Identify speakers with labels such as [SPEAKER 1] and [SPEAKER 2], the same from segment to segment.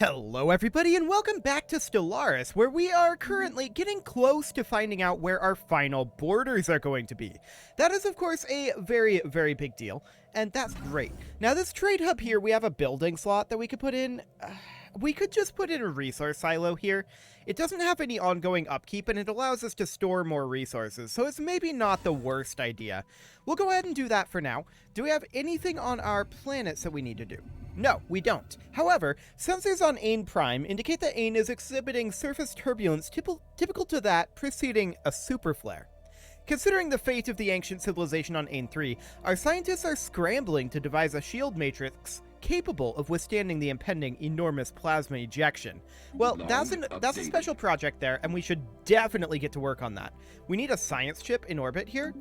[SPEAKER 1] Hello everybody and welcome back to Stellaris, where we are currently getting close to finding out where our final borders are going to be. That is of course a very, very big deal, and that's great. Now this trade hub here, we have a building slot that we could put in. We could just put in a resource silo here. It doesn't have any ongoing upkeep and it allows us to store more resources, so it's maybe not the worst idea. We'll go ahead and do that for now. Do we have anything on our planets that we need to do? No, we don't. However, sensors on Ain Prime indicate that Ain is exhibiting surface turbulence typical to that preceding a superflare. Considering the fate of the ancient civilization on Ain 3, our scientists are scrambling to devise a shield matrix capable of withstanding the impending enormous plasma ejection. Well, that's a special project there, and we should definitely get to work on that. We need a science chip in orbit here.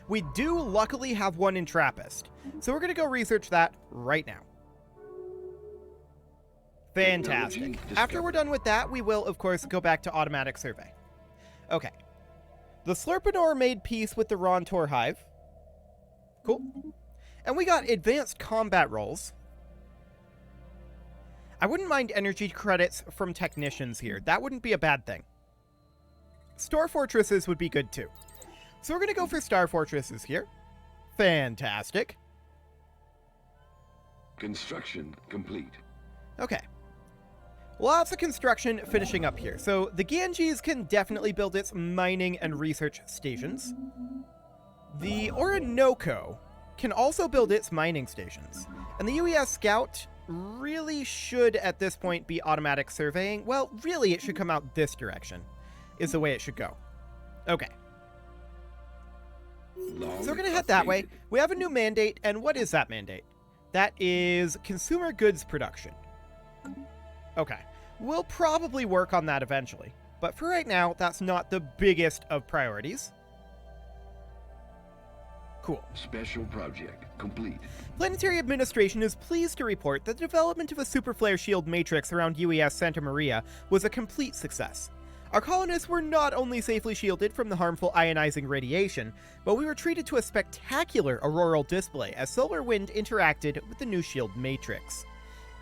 [SPEAKER 1] We do luckily have one in Trappist, so we're going to go research that right now. Fantastic. After we're done with that, we will, of course, go back to automatic survey. Okay. The Slurpanor made peace with the Rontor Hive. Cool. And we got advanced combat roles. I wouldn't mind energy credits from technicians here. That wouldn't be a bad thing. Store fortresses would be good too. So we're going to go for Star Fortresses here. Fantastic.
[SPEAKER 2] Construction complete.
[SPEAKER 1] Okay. Lots of construction finishing up here. So the Ganges can definitely build its mining and research stations. The Orinoco can also build its mining stations. And the UES Scout really should at this point be automatic surveying. Well, really it should come out this direction is the way it should go. Okay. So we're going to head that way. We have a new mandate, and what is that mandate? That is consumer goods production. Okay. We'll probably work on that eventually, but for right now, that's not the biggest of priorities. Cool.
[SPEAKER 2] Special project complete.
[SPEAKER 1] Planetary Administration is pleased to report that the development of a superflare shield matrix around UES Santa Maria was a complete success. Our colonists were not only safely shielded from the harmful ionizing radiation, but we were treated to a spectacular auroral display as solar wind interacted with the new shield matrix.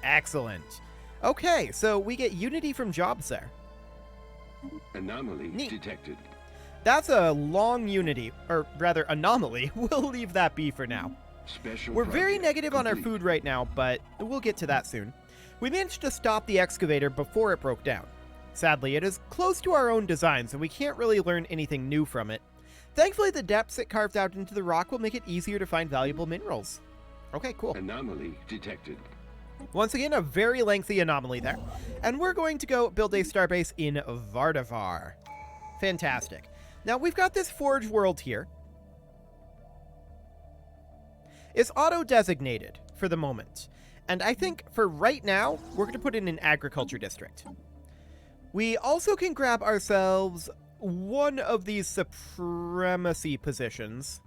[SPEAKER 1] Excellent. Okay, so we get unity from jobs there.
[SPEAKER 2] Anomaly
[SPEAKER 1] Neat.
[SPEAKER 2] detected.
[SPEAKER 1] That's a long unity, or rather anomaly. We'll leave that be for now.
[SPEAKER 2] Special
[SPEAKER 1] We're very
[SPEAKER 2] project
[SPEAKER 1] negative on our
[SPEAKER 2] complete.
[SPEAKER 1] food right now, but we'll get to that soon. We managed to stop the excavator before it broke down. Sadly, it is close to our own design, so we can't really learn anything new from it. Thankfully, the depths it carved out into the rock will make it easier to find valuable minerals. Okay, cool.
[SPEAKER 2] Anomaly detected.
[SPEAKER 1] Once again, a very lengthy anomaly there. And we're going to go build a starbase in Vardavar. Fantastic. Now, we've got this forge world here. It's auto-designated for the moment. And I think for right now, we're going to put in an agriculture district. We also can grab ourselves one of these supremacy positions.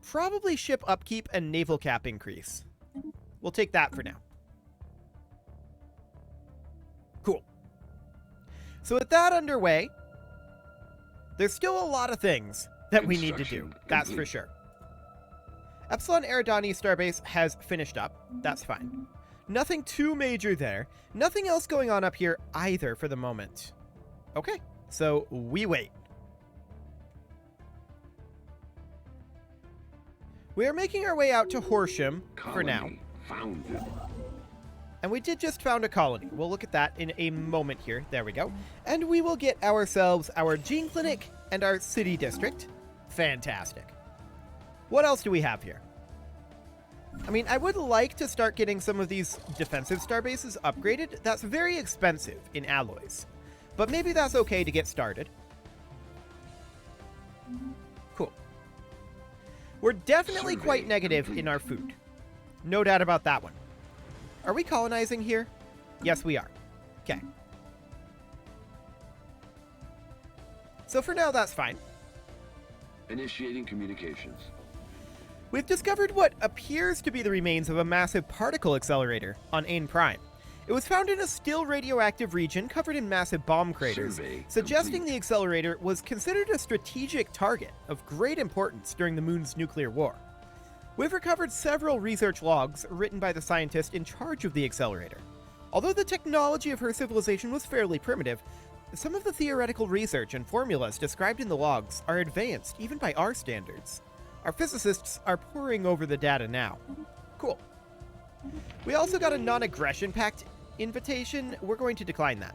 [SPEAKER 1] Probably ship upkeep and naval cap increase. We'll take that for now. Cool. So with that underway, there's still a lot of things that we need to do. That's for sure. Epsilon Eridani Starbase has finished up. That's fine. Nothing too major there. Nothing else going on up here either for the moment. Okay, so we wait. We are making our way out to Horsham for now.
[SPEAKER 2] Founded.
[SPEAKER 1] And we did just found a colony. We'll look at that in a moment here. There we go. And we will get ourselves our gene clinic and our city district. Fantastic. What else do we have here? I mean, I would like to start getting some of these defensive starbases upgraded. That's very expensive in alloys. But maybe that's okay to get started. Cool. We're definitely quite negative in our food. No doubt about that one. Are we colonizing here? Yes, we are. Okay. So for now, that's fine.
[SPEAKER 2] Initiating communications.
[SPEAKER 1] We've discovered what appears to be the remains of a massive particle accelerator on Ain Prime. It was found in a still radioactive region covered in massive bomb craters, suggesting the accelerator was considered a strategic target of great importance during the moon's nuclear war. We've recovered several research logs written by the scientist in charge of the accelerator. Although the technology of her civilization was fairly primitive, some of the theoretical research and formulas described in the logs are advanced even by our standards. Our physicists are poring over the data now. Cool. We also got a non-aggression pact invitation. We're going to decline that.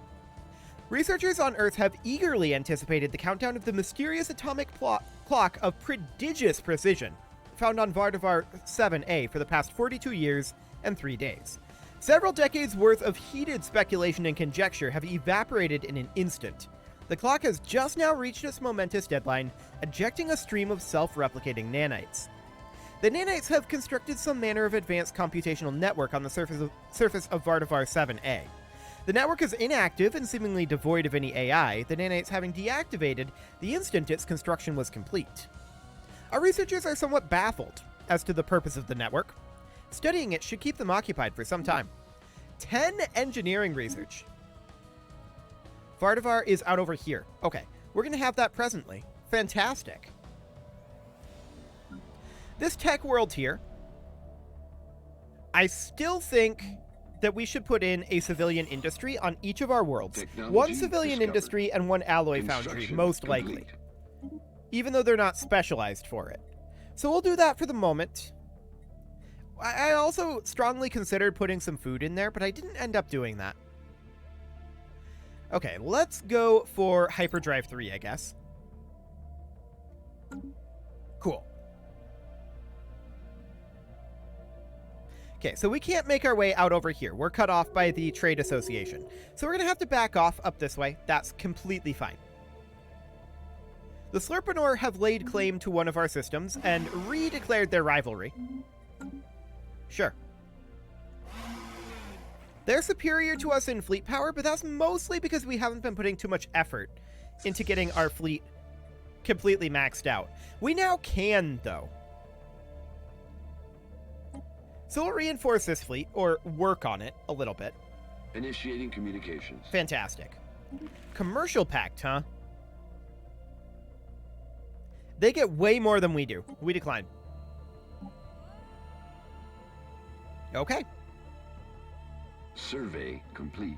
[SPEAKER 1] Researchers on Earth have eagerly anticipated the countdown of the mysterious atomic clock of prodigious precision found on Vardavar 7A for the past 42 years and 3 days. Several decades worth of heated speculation and conjecture have evaporated in an instant. The clock has just now reached its momentous deadline, ejecting a stream of self-replicating nanites. The nanites have constructed some manner of advanced computational network on the surface of Vardavar 7A. The network is inactive and seemingly devoid of any AI, the nanites having deactivated the instant its construction was complete. Our researchers are somewhat baffled as to the purpose of the network. Studying it should keep them occupied for some time. 10 engineering research. Vardavar is out over here. Okay, we're going to have that presently. Fantastic. This tech world here, I still think that we should put in a civilian industry on each of our worlds.
[SPEAKER 2] Technology
[SPEAKER 1] One civilian
[SPEAKER 2] discovered.
[SPEAKER 1] industry and one alloy foundry,
[SPEAKER 2] Construction
[SPEAKER 1] most
[SPEAKER 2] complete.
[SPEAKER 1] likely. Even though they're not specialized for it. So we'll do that for the moment. I also strongly considered putting some food in there, but I didn't end up doing that. Okay, let's go for Hyperdrive 3, I guess. Cool. Okay, so we can't make our way out over here. We're cut off by the Trade Association. So we're going to have to back off up this way. That's completely fine. The Slurpanor have laid claim to one of our systems and re-declared their rivalry. Sure. They're superior to us in fleet power, but that's mostly because we haven't been putting too much effort into getting our fleet completely maxed out. We now can, though. So we'll reinforce this fleet, or work on it a little bit.
[SPEAKER 2] Initiating communications.
[SPEAKER 1] Fantastic. Commercial pact, huh? They get way more than we do. We decline. Okay.
[SPEAKER 2] Survey complete.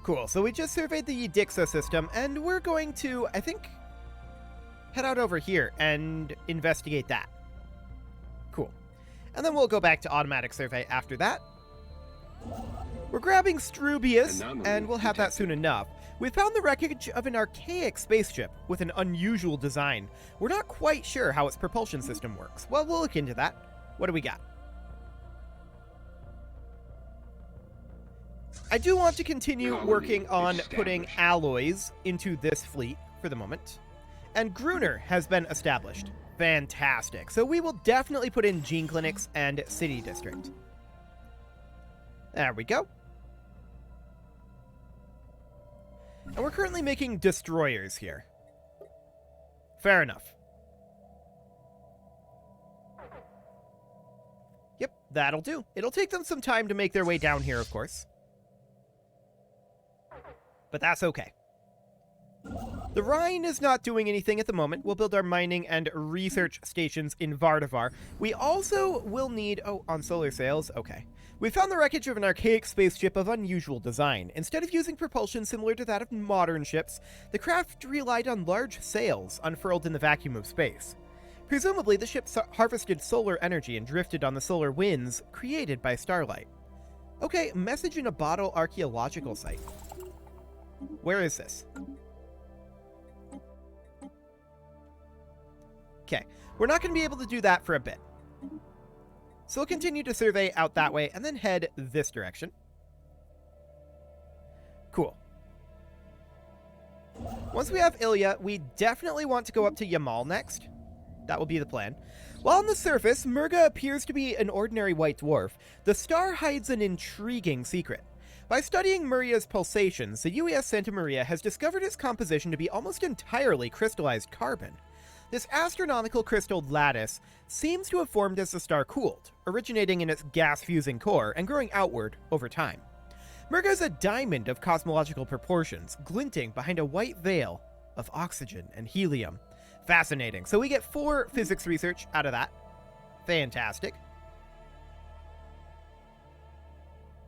[SPEAKER 1] Cool. So we just surveyed the Dixa system, and we're going to, I think, head out over here and investigate that. Cool. And then we'll go back to automatic survey after that. We're grabbing Strubius, and we'll have that soon enough. We found the wreckage of an archaic spaceship with an unusual design. We're not quite sure how its propulsion system works. Well, we'll look into that. What do we got? I do want to continue working on putting alloys into this fleet for the moment. And Gruner has been established. Fantastic. So we will definitely put in Gene Clinics and City District. There we go. And we're currently making destroyers here. Fair enough. Yep, that'll do. It'll take them some time to make their way down here, of course. But that's okay. The Rhine is not doing anything at the moment. We'll build our mining and research stations in Vardavar. We also will need... Oh, on solar sails? Okay. We found the wreckage of an archaic spaceship of unusual design. Instead of using propulsion similar to that of modern ships, the craft relied on large sails unfurled in the vacuum of space. Presumably, the ship harvested solar energy and drifted on the solar winds created by starlight. Okay, message in a bottle archaeological site. Where is this? Okay, we're not going to be able to do that for a bit. So we'll continue to survey out that way and then head this direction. Cool. Once we have Ilya, we definitely want to go up to Yamal next. That will be the plan. While on the surface, Murga appears to be an ordinary white dwarf, the star hides an intriguing secret. By studying Maria's pulsations, the UES Santa Maria has discovered its composition to be almost entirely crystallized carbon. This astronomical crystal lattice seems to have formed as the star cooled, originating in its gas-fusing core and growing outward over time. Murga is a diamond of cosmological proportions, glinting behind a white veil of oxygen and helium. Fascinating. So we get 4 physics research out of that. Fantastic.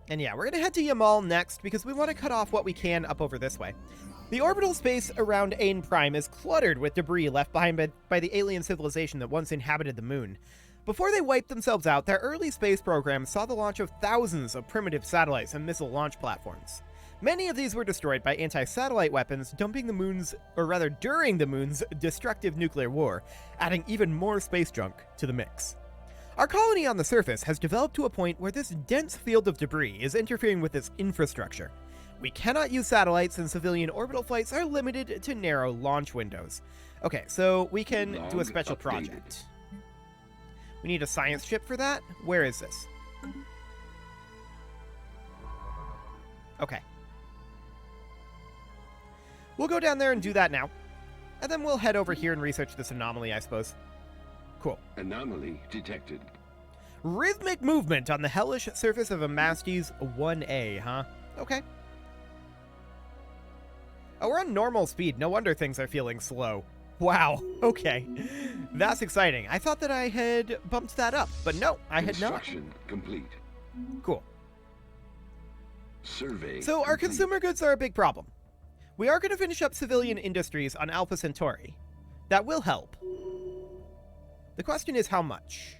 [SPEAKER 1] And yeah, we're going to head to Yamal next because we want to cut off what we can up over this way. The orbital space around Ain Prime is cluttered with debris left behind by the alien civilization that once inhabited the moon. Before they wiped themselves out, their early space program saw the launch of thousands of primitive satellites and missile launch platforms. Many of these were destroyed by anti-satellite weapons during the moon's destructive nuclear war, adding even more space junk to the mix. Our colony on the surface has developed to a point where this dense field of debris is interfering with its infrastructure. We cannot use satellites, and civilian orbital flights are limited to narrow launch windows. Okay, so we can do a special project. We need a science chip for that? Where is this? Okay. We'll go down there and do that now. And then we'll head over here and research this anomaly, I suppose. Cool.
[SPEAKER 2] Anomaly detected.
[SPEAKER 1] Rhythmic movement on the hellish surface of Amastes 1A, huh? Okay. Oh, we're on normal speed. No wonder things are feeling slow. Wow. Okay. That's exciting. I thought that I had bumped that up, but no, I had not.
[SPEAKER 2] Construction complete.
[SPEAKER 1] Cool.
[SPEAKER 2] Survey
[SPEAKER 1] So our
[SPEAKER 2] complete.
[SPEAKER 1] consumer goods are a big problem. We are going to finish up civilian industries on Alpha Centauri. That will help. The question is how much?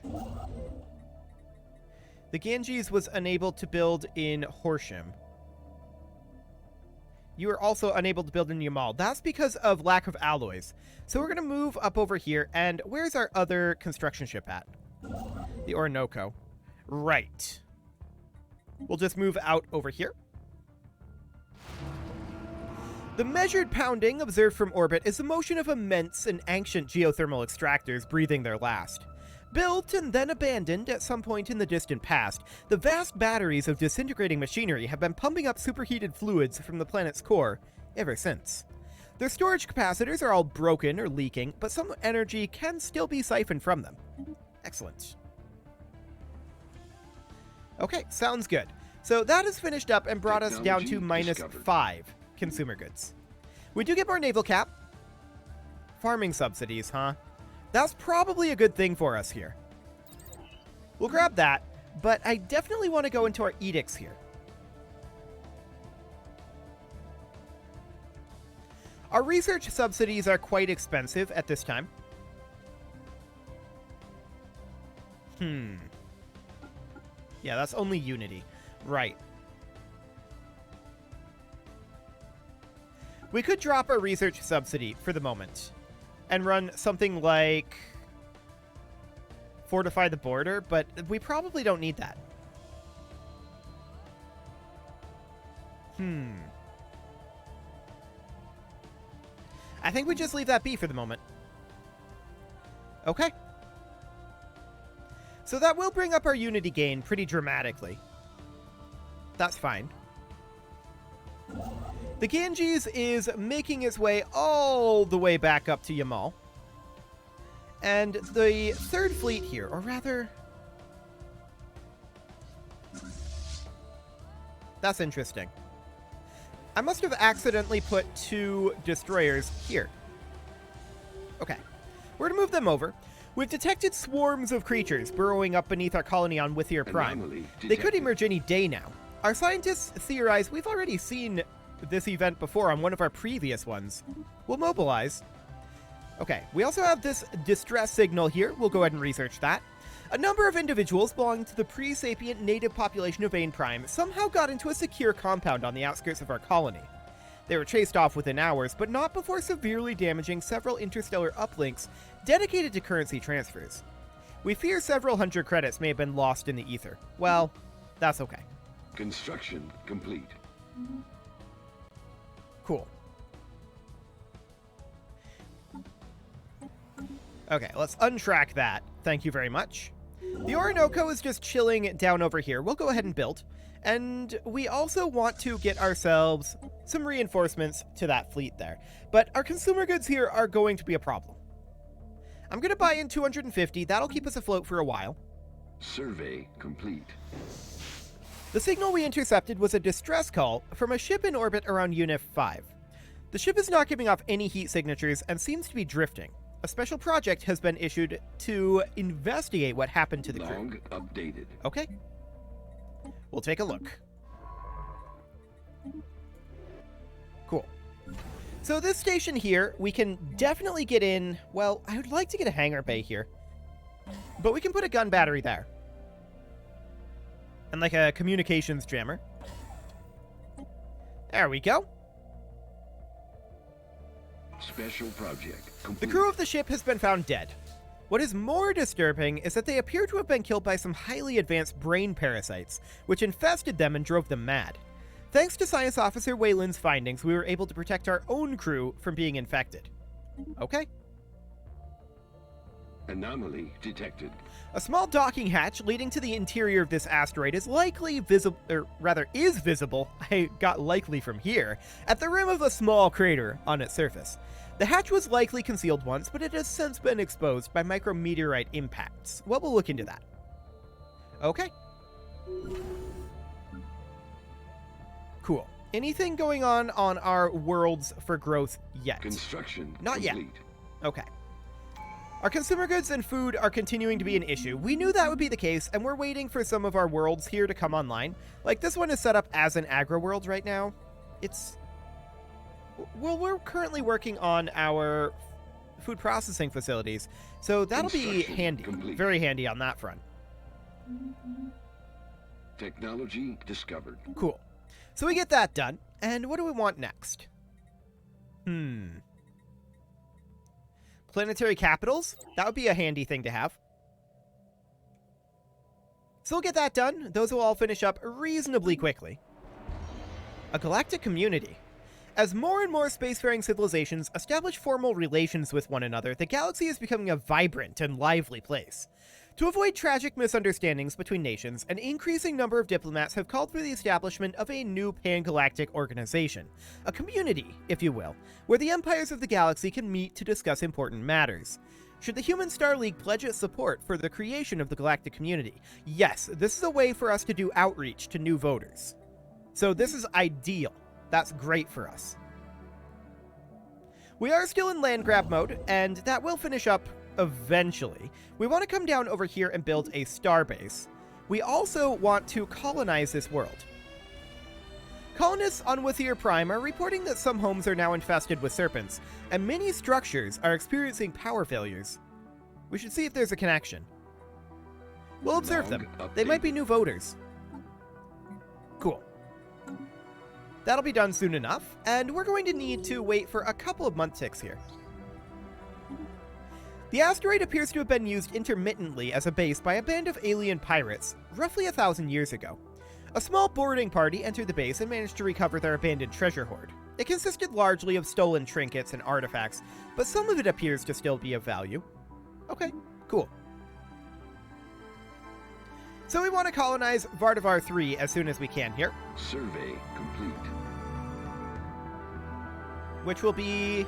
[SPEAKER 1] The Ganges was unable to build in Horsham. You are also unable to build in Yamal. That's because of lack of alloys. So we're going to move up over here, and where's our other construction ship at? The Orinoco. Right. We'll just move out over here. The measured pounding observed from orbit is the motion of immense and ancient geothermal extractors breathing their last. Built and then abandoned at some point in the distant past, the vast batteries of disintegrating machinery have been pumping up superheated fluids from the planet's core ever since. Their storage capacitors are all broken or leaking, but some energy can still be siphoned from them. Excellent. Okay, sounds good. So that is finished up and brought us down to minus
[SPEAKER 2] discovered.
[SPEAKER 1] 5 consumer goods. We do get more naval cap. Farming subsidies, huh? That's probably a good thing for us here. We'll grab that, but I definitely want to go into our edicts here. Our research subsidies are quite expensive at this time. Yeah, that's only Unity. Right. We could drop our research subsidy for the moment and run something like fortify the border, but we probably don't need that. I think we just leave that be for the moment. Okay. So that will bring up our unity gain pretty dramatically. That's fine. The Ganges is making its way all the way back up to Yamal. And the third fleet here, or rather... That's interesting. I must have accidentally put 2 destroyers here. Okay. We're going to move them over. We've detected swarms of creatures burrowing up beneath our colony on Withier Prime.
[SPEAKER 2] Anomaly
[SPEAKER 1] They could
[SPEAKER 2] detected.
[SPEAKER 1] emerge any day now. Our scientists theorize we've already seen this event before on one of our previous ones. We'll mobilize. Okay, we also have this distress signal here. We'll go ahead and research that. A number of individuals belonging to the pre-sapient native population of Ain Prime somehow got into a secure compound on the outskirts of our colony. They were chased off within hours, but not before severely damaging several interstellar uplinks dedicated to currency transfers. We fear several hundred credits may have been lost in the ether. Well, that's okay.
[SPEAKER 2] Construction complete.
[SPEAKER 1] Cool. Okay, let's untrack that. Thank you very much. The Orinoco is just chilling down over here. We'll go ahead and build. And we also want to get ourselves some reinforcements to that fleet there. But our consumer goods here are going to be a problem. I'm going to buy in 250. That'll keep us afloat for a while.
[SPEAKER 2] Survey complete.
[SPEAKER 1] The signal we intercepted was a distress call from a ship in orbit around Unif 5. The ship is not giving off any heat signatures and seems to be drifting. A special project has been issued to investigate what happened to the crew.
[SPEAKER 2] Log updated.
[SPEAKER 1] Okay. We'll take a look. Cool. So this station here, we can definitely get in... Well, I would like to get a hangar bay here. But we can put a gun battery there. And like a communications jammer. There we go.
[SPEAKER 2] Special project complete.
[SPEAKER 1] The crew of the ship has been found dead. What is more disturbing is that they appear to have been killed by some highly advanced brain parasites, which infested them and drove them mad. Thanks to Science Officer Wayland's findings, we were able to protect our own crew from being infected. Okay.
[SPEAKER 2] Anomaly detected.
[SPEAKER 1] A small docking hatch leading to the interior of this asteroid is likely visible, or rather is visible, I got likely from here, at the rim of a small crater on its surface. The hatch was likely concealed once, but it has since been exposed by micrometeorite impacts. Well, we'll look into that. Okay. Cool. Anything going on our worlds for growth yet?
[SPEAKER 2] Construction
[SPEAKER 1] Not
[SPEAKER 2] complete.
[SPEAKER 1] yet. Okay. Our consumer goods and food are continuing to be an issue. We knew that would be the case, and we're waiting for some of our worlds here to come online. Like, this one is set up as an agro-world right now. It's... Well, we're currently working on our food processing facilities, so that'll be handy.
[SPEAKER 2] Complete.
[SPEAKER 1] Very handy on that front.
[SPEAKER 2] Technology discovered.
[SPEAKER 1] Cool. So we get that done, and what do we want next? Planetary capitals? That would be a handy thing to have. So we'll get that done. Those will all finish up reasonably quickly. A galactic community. As more and more spacefaring civilizations establish formal relations with one another, the galaxy is becoming a vibrant and lively place. To avoid tragic misunderstandings between nations, an increasing number of diplomats have called for the establishment of a new pan-galactic organization, a community, if you will, where the empires of the galaxy can meet to discuss important matters. Should the Human Star League pledge its support for the creation of the galactic community? Yes, this is a way for us to do outreach to new voters. So this is ideal. That's great for us. We are still in land grab mode, and that will finish up eventually. We want to come down over here and build a starbase. We also want to colonize this world. Colonists on Wathier Prime are reporting that some homes are now infested with serpents, and many structures are experiencing power failures. We should see if there's a connection. We'll observe them. They might be new voters. Cool. That'll be done soon enough, and we're going to need to wait for a couple of month ticks here. The asteroid appears to have been used intermittently as a base by a band of alien pirates, roughly 1,000 years ago. A small boarding party entered the base and managed to recover their abandoned treasure hoard. It consisted largely of stolen trinkets and artifacts, but some of it appears to still be of value. Okay, cool. So we want to colonize Vardavar 3 as soon as we can here.
[SPEAKER 2] Survey complete.
[SPEAKER 1] Which will be...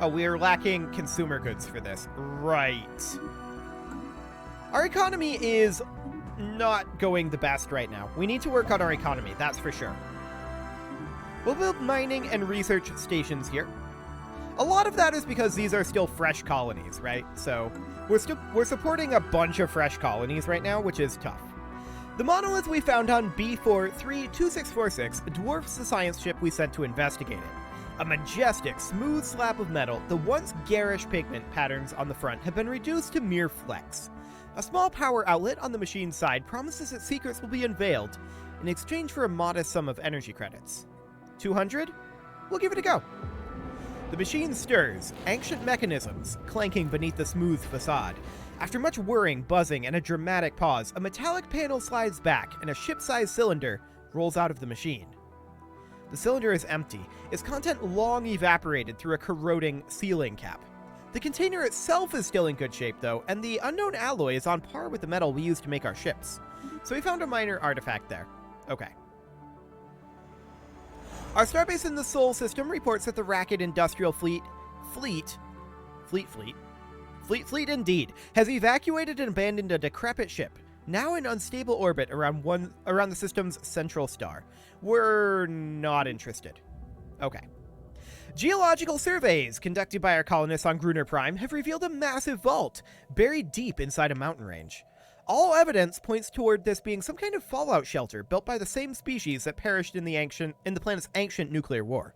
[SPEAKER 1] Oh, we're lacking consumer goods for this. Right. Our economy is not going the best right now. We need to work on our economy, that's for sure. We'll build mining and research stations here. A lot of that is because these are still fresh colonies, right? So we're supporting a bunch of fresh colonies right now, which is tough. The monolith we found on B432646 dwarfs the science ship we sent to investigate it. A majestic, smooth slab of metal, the once garish pigment patterns on the front have been reduced to mere flecks. A small power outlet on the machine's side promises its secrets will be unveiled in exchange for a modest sum of energy credits. 200? We'll give it a go. The machine stirs, ancient mechanisms clanking beneath the smooth facade. After much whirring, buzzing, and a dramatic pause, a metallic panel slides back and a ship-sized cylinder rolls out of the machine. The cylinder is empty, its content long evaporated through a corroding sealing cap. The container itself is still in good shape though, and the unknown alloy is on par with the metal we use to make our ships. So we found a minor artifact there. Okay. Our starbase in the Sol system reports that the Racket Industrial Fleet indeed, has evacuated and abandoned a decrepit ship, now in unstable orbit around the system's central star. We're not interested. Okay. Geological surveys conducted by our colonists on Gruner Prime have revealed a massive vault buried deep inside a mountain range. All evidence points toward this being some kind of fallout shelter built by the same species that perished in the planet's ancient nuclear war.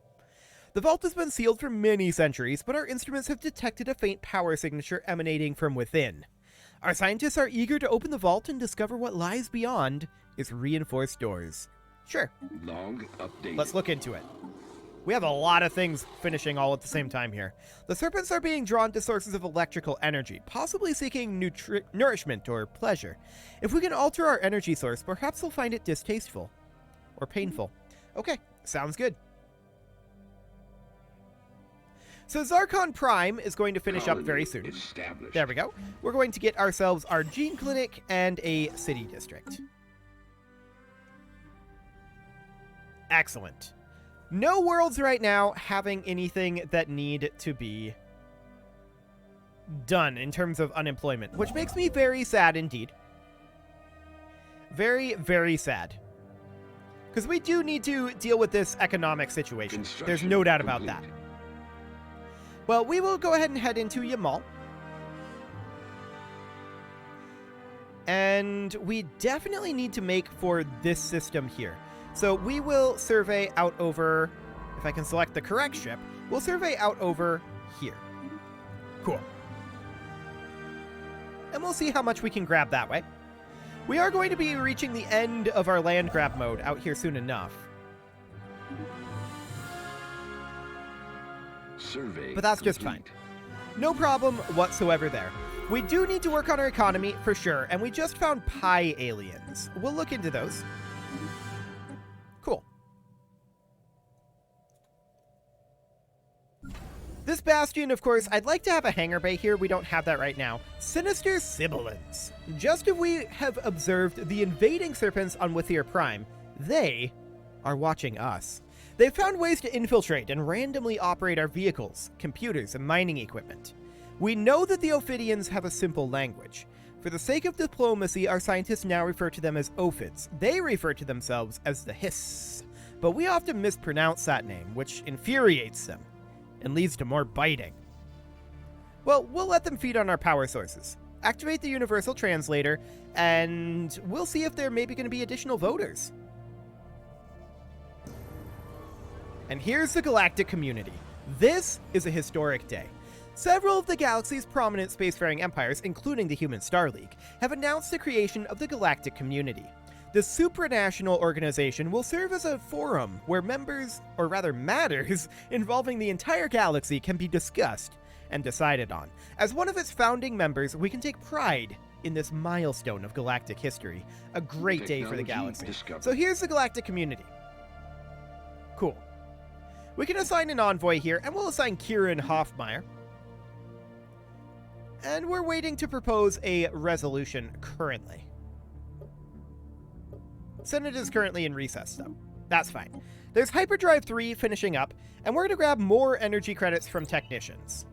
[SPEAKER 1] The vault has been sealed for many centuries, but our instruments have detected a faint power signature emanating from within. Our scientists are eager to open the vault and discover what lies beyond its reinforced doors. Sure.
[SPEAKER 2] Log updated.
[SPEAKER 1] Let's look into it. We have a lot of things finishing all at the same time here. The serpents are being drawn to sources of electrical energy, possibly seeking nourishment or pleasure. If we can alter our energy source, perhaps they'll find it distasteful. Or painful. Okay, sounds good. So Zarkon Prime is going to finish up very soon.
[SPEAKER 2] Established.
[SPEAKER 1] There we go. We're going to get ourselves our gene clinic and a city district. Excellent. No worlds right now having anything that need to be done in terms of unemployment, which makes me very sad indeed. Very, very sad. Because we do need to deal with this economic situation. There's no doubt about that. Well, we will go ahead and head into Yamal. And we definitely need to make for this system here. So we will survey out over, if I can select the correct ship, we'll survey out over here. Cool. And we'll see how much we can grab that way. We are going to be reaching the end of our land grab mode out here soon enough.
[SPEAKER 2] Survey
[SPEAKER 1] But that's just fine. No problem whatsoever there. We do need to work on our economy for sure, and we just found Pi aliens. We'll look into those. Cool. This bastion, of course, I'd like to have a hangar bay here. We don't have that right now. Sinister Sibilants. Just as we have observed the invading serpents on Withier Prime, they are watching us. They've found ways to infiltrate and randomly operate our vehicles, computers, and mining equipment. We know that the Ophidians have a simple language. For the sake of diplomacy, our scientists now refer to them as Ophids. They refer to themselves as the Hiss, but we often mispronounce that name, which infuriates them and leads to more biting. Well, we'll let them feed on our power sources. Activate the Universal Translator, and we'll see if there may be going to be additional voters. And here's the Galactic community. This is a historic day. Several of the galaxy's prominent spacefaring empires, including the human Star League, have announced the creation of the Galactic community. The supranational organization will serve as a forum where members, or rather matters, involving the entire galaxy can be discussed and decided on. As one of its founding members, we can take pride in this milestone of galactic history. A great day for the galaxy. So here's the Galactic community. Cool. We can assign an envoy here, and we'll assign Kieran Hoffmeyer. And we're waiting to propose a resolution currently. Senate is currently in recess, though. That's fine. There's Hyperdrive 3 finishing up, and we're going to grab more energy credits from technicians,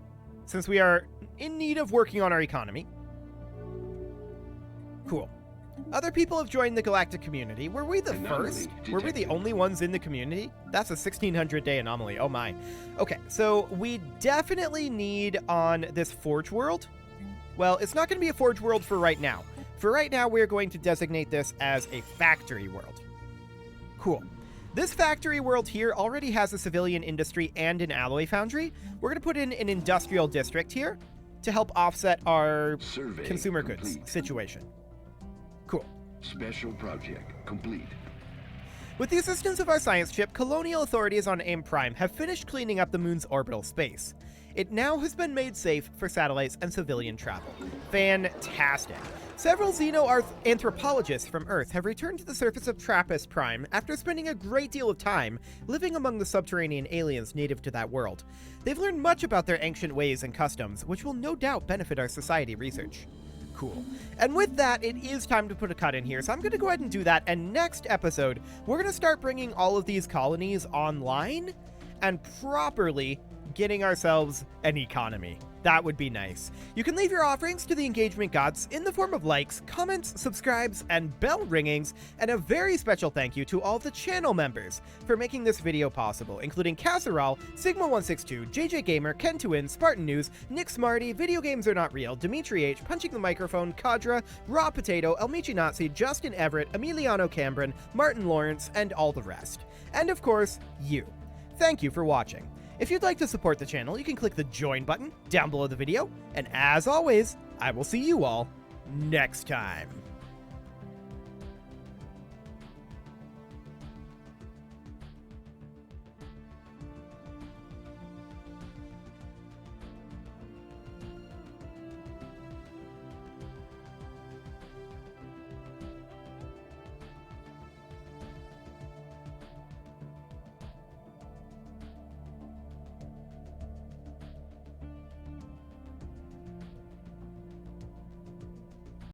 [SPEAKER 1] since we are in need of working on our economy. Cool. Other people have joined the Galactic community. Were we the first? Were we the only ones in the community? That's a 1600-day anomaly. Oh my. Okay, so we definitely need on this Forge World. Well, it's not going to be a Forge World for right now. For right now, we're going to designate this as a factory world. Cool. This factory world here already has a civilian industry and an alloy foundry. We're going to put in an industrial district here to help offset our consumer goods situation. Cool.
[SPEAKER 2] Special project complete.
[SPEAKER 1] With the assistance of our science ship, colonial authorities on AIM Prime have finished cleaning up the moon's orbital space. It now has been made safe for satellites and civilian travel. Fantastic. Several xenoanthropologists from Earth have returned to the surface of Trappist Prime after spending a great deal of time living among the subterranean aliens native to that world. They've learned much about their ancient ways and customs, which will no doubt benefit our society research. Cool. And with that, it is time to put a cut in here, so I'm going to go ahead and do that, and next episode, we're going to start bringing all of these colonies online and properly getting ourselves an economy. That would be nice. You can leave your offerings to the engagement gods in the form of likes, comments, subscribes, and bell ringings, and a very special thank you to all the channel members for making this video possible, including Casserole, Sigma162, JJ Gamer, Ken2In, Spartan News, Nick Smarty, Video Games Are Not Real, Dimitri H, Punching the Microphone, Kadra, Raw Potato, Elmichi Nazi, Justin Everett, Emiliano Cambron, Martin Lawrence, and all the rest. And of course, you. Thank you for watching. If you'd like to support the channel, you can click the join button down below the video, and as always, I will see you all next time.